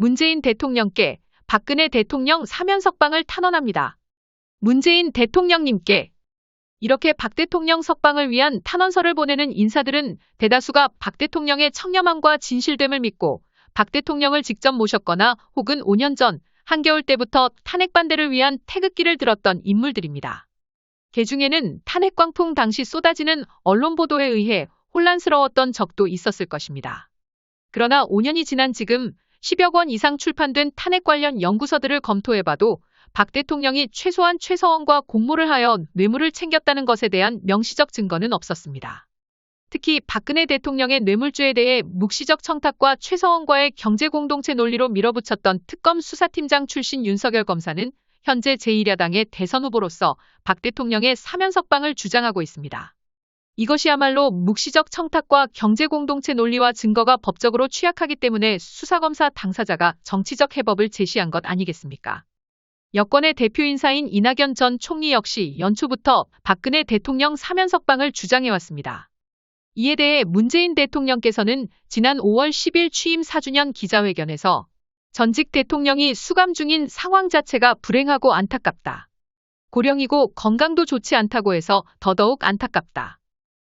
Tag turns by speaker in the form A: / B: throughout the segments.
A: 문재인 대통령께 박근혜 대통령 사면 석방을 탄원합니다. 문재인 대통령님께 이렇게 박 대통령 석방을 위한 탄원서를 보내는 인사들은 대다수가 박 대통령의 청렴함과 진실됨을 믿고 박 대통령을 직접 모셨거나 혹은 5년 전 한겨울 때부터 탄핵 반대를 위한 태극기를 들었던 인물들입니다. 개중에는 탄핵 광풍 당시 쏟아지는 언론 보도에 의해 혼란스러웠던 적도 있었을 것입니다. 그러나 5년이 지난 지금 10여 권 이상 출판된 탄핵 관련 연구서들을 검토해봐도 박 대통령이 최소한 최서원과 공모를 하여 뇌물을 챙겼다는 것에 대한 명시적 증거는 없었습니다. 특히 박근혜 대통령의 뇌물죄에 대해 묵시적 청탁과 최서원과의 경제공동체 논리로 밀어붙였던 특검 수사팀장 출신 윤석열 검사는 현재 제1야당의 대선 후보로서 박 대통령의 사면 석방을 주장하고 있습니다. 이것이야말로 묵시적 청탁과 경제공동체 논리와 증거가 법적으로 취약하기 때문에 수사검사 당사자가 정치적 해법을 제시한 것 아니겠습니까? 여권의 대표 인사인 이낙연 전 총리 역시 연초부터 박근혜 대통령 사면 석방을 주장해왔습니다. 이에 대해 문재인 대통령께서는 지난 5월 10일 취임 4주년 기자회견에서 전직 대통령이 수감 중인 상황 자체가 불행하고 안타깝다. 고령이고 건강도 좋지 않다고 해서 더더욱 안타깝다.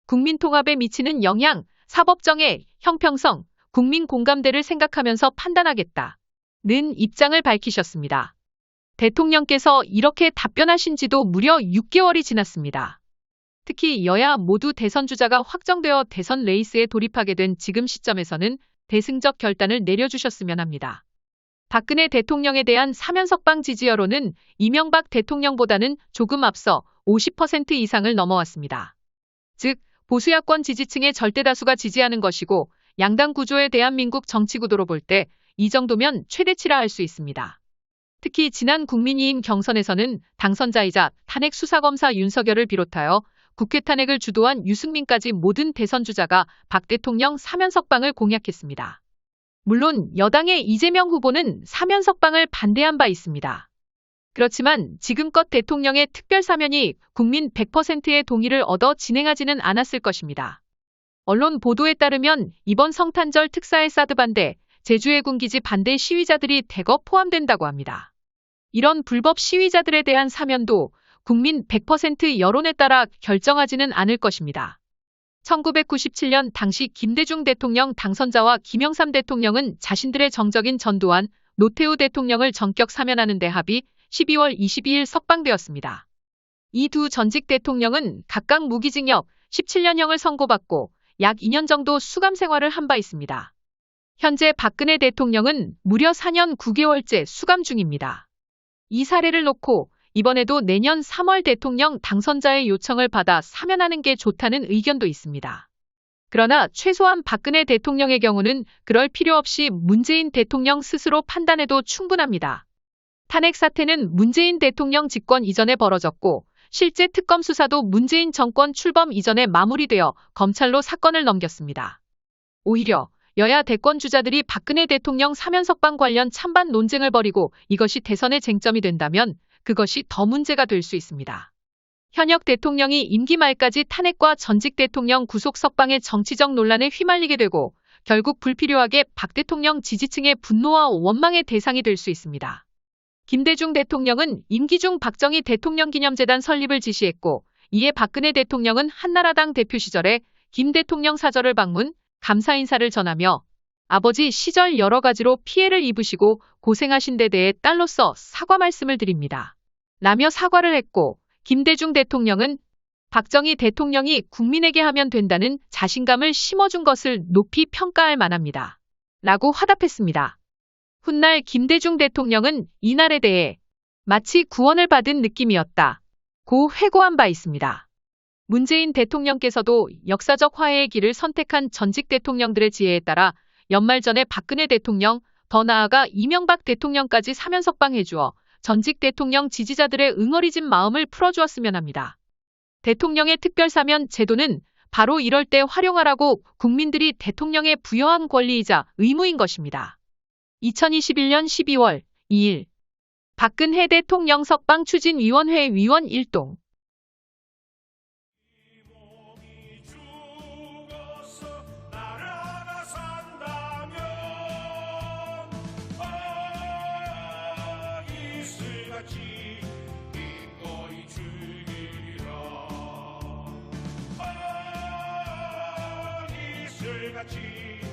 A: 국민 통합에 미치는 영향, 사법정의 형평성, 국민 공감대를 생각하면서 판단하겠다는 입장을 밝히셨습니다. 대통령께서 이렇게 답변하신 지도 무려 6개월이 지났습니다. 특히 여야 모두 대선 주자가 확정되어 대선 레이스에 돌입하게 된 지금 시점에서는 대승적 결단을 내려주셨으면 합니다. 박근혜 대통령에 대한 사면 석방 지지여론은 이명박 대통령보다는 조금 앞서 50% 이상을 넘어왔습니다. 즉, 보수야권 지지층의 절대다수가 지지하는 것이고 양당 구조의 대한민국 정치 구도로 볼 때 이 정도면 최대치라 할 수 있습니다. 특히 지난 국민의힘 경선에서는 당선자이자 탄핵 수사검사 윤석열을 비롯하여 국회 탄핵을 주도한 유승민까지 모든 대선 주자가 박 대통령 사면 석방을 공약했습니다. 물론 여당의 이재명 후보는 사면 석방을 반대한 바 있습니다. 그렇지만 지금껏 대통령의 특별 사면이 국민 100%의 동의를 얻어 진행하지는 않았을 것입니다. 언론 보도에 따르면 이번 성탄절 특사의 사드 반대, 제주해군 기지 반대 시위자들이 대거 포함된다고 합니다. 이런 불법 시위자들에 대한 사면도 국민 100% 여론에 따라 결정하지는 않을 것입니다. 1997년 당시 김대중 대통령 당선자와 김영삼 대통령은 자신들의 정적인 전두환, 노태우 대통령을 전격 사면하는 데 합의 12월 22일 석방되었습니다. 이 두 전직 대통령은 각각 무기징역 17년형을 선고받고 약 2년 정도 수감 생활을 한 바 있습니다. 현재 박근혜 대통령은 무려 4년 9개월째 수감 중입니다. 이 사례를 놓고 이번에도 내년 3월 대통령 당선자의 요청을 받아 사면하는 게 좋다는 의견도 있습니다. 그러나 최소한 박근혜 대통령의 경우는 그럴 필요 없이 문재인 대통령 스스로 판단해도 충분합니다. 탄핵 사태는 문재인 대통령 집권 이전에 벌어졌고 실제 특검 수사도 문재인 정권 출범 이전에 마무리되어 검찰로 사건을 넘겼습니다. 오히려 여야 대권 주자들이 박근혜 대통령 사면 석방 관련 찬반 논쟁을 벌이고 이것이 대선의 쟁점이 된다면 그것이 더 문제가 될 수 있습니다. 현역 대통령이 임기 말까지 탄핵과 전직 대통령 구속 석방의 정치적 논란에 휘말리게 되고 결국 불필요하게 박 대통령 지지층의 분노와 원망의 대상이 될 수 있습니다. 김대중 대통령은 임기 중 박정희 대통령 기념재단 설립을 지시했고 이에 박근혜 대통령은 한나라당 대표 시절에 김 대통령 사저를 방문, 감사 인사를 전하며 아버지 시절 여러 가지로 피해를 입으시고 고생하신 데 대해 딸로서 사과 말씀을 드립니다. 라며 사과를 했고 김대중 대통령은 박정희 대통령이 국민에게 하면 된다는 자신감을 심어준 것을 높이 평가할 만합니다. 라고 화답했습니다. 훗날 김대중 대통령은 이날에 대해 마치 구원을 받은 느낌이었다. 고 회고한 바 있습니다. 문재인 대통령께서도 역사적 화해의 길을 선택한 전직 대통령들의 지혜에 따라 연말 전에 박근혜 대통령, 더 나아가 이명박 대통령까지 사면 석방해주어 전직 대통령 지지자들의 응어리진 마음을 풀어주었으면 합니다. 대통령의 특별사면 제도는 바로 이럴 때 활용하라고 국민들이 대통령에 부여한 권리이자 의무인 것입니다. 2021년 12월 2일 박근혜 대통령 석방 추진위원회 위원 일동
B: 같이